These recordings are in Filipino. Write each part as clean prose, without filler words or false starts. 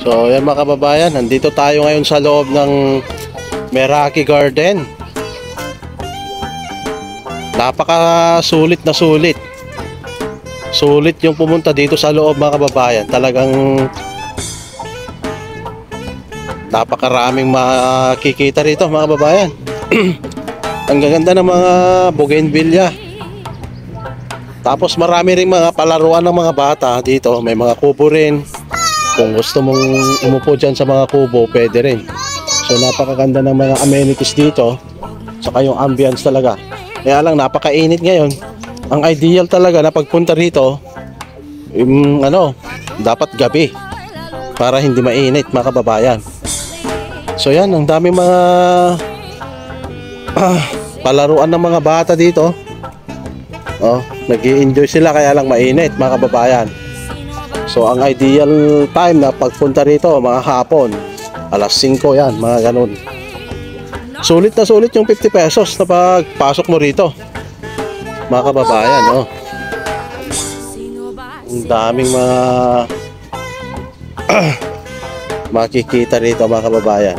So yan mga kababayan, nandito tayo ngayon sa loob ng Meraki Garden. Napaka-sulit na sulit. Sulit yung pumunta dito sa loob mga kababayan. Talagang napakaraming makikita rito mga kababayan. Ang gaganda ng mga bougainvillea. Tapos marami ring mga palaruan ng mga bata dito. May mga kubo rin. Kung gusto mong umupo dyan sa mga kubo, pwede rin. So napakaganda ng mga amenities dito. Saka yung ambience talaga. Kaya lang napakainit ngayon. Ang ideal talaga na pagpunta rito, dapat gabi para hindi mainit mga kababayan. So yan, ang dami mga palaruan ng mga bata dito. Nag-i-enjoy sila kaya lang mainit mga kababayan. So ang ideal time na pagpunta rito mga hapon, alas 5 yan, mga ganun. Sulit na sulit yung 50 pesos na pagpasok mo rito mga kababayan. Ang daming mga makikita rito mga kababayan.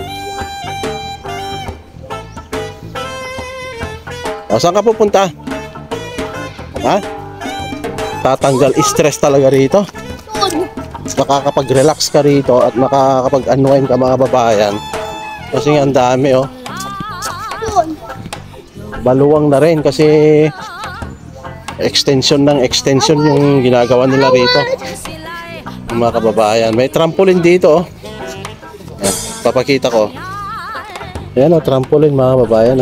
Saan ka pupunta? Ha? Tatanggal stress talaga rito. Nakakapag-relax ka rito at nakakapag-unwind ka mga kababayan. Kasi ang dami Baluwang na rin kasi extension yung ginagawa nila rito mga kababayan. May trampoline dito Ayan, papakita ko. Ayan trampoline mga kababayan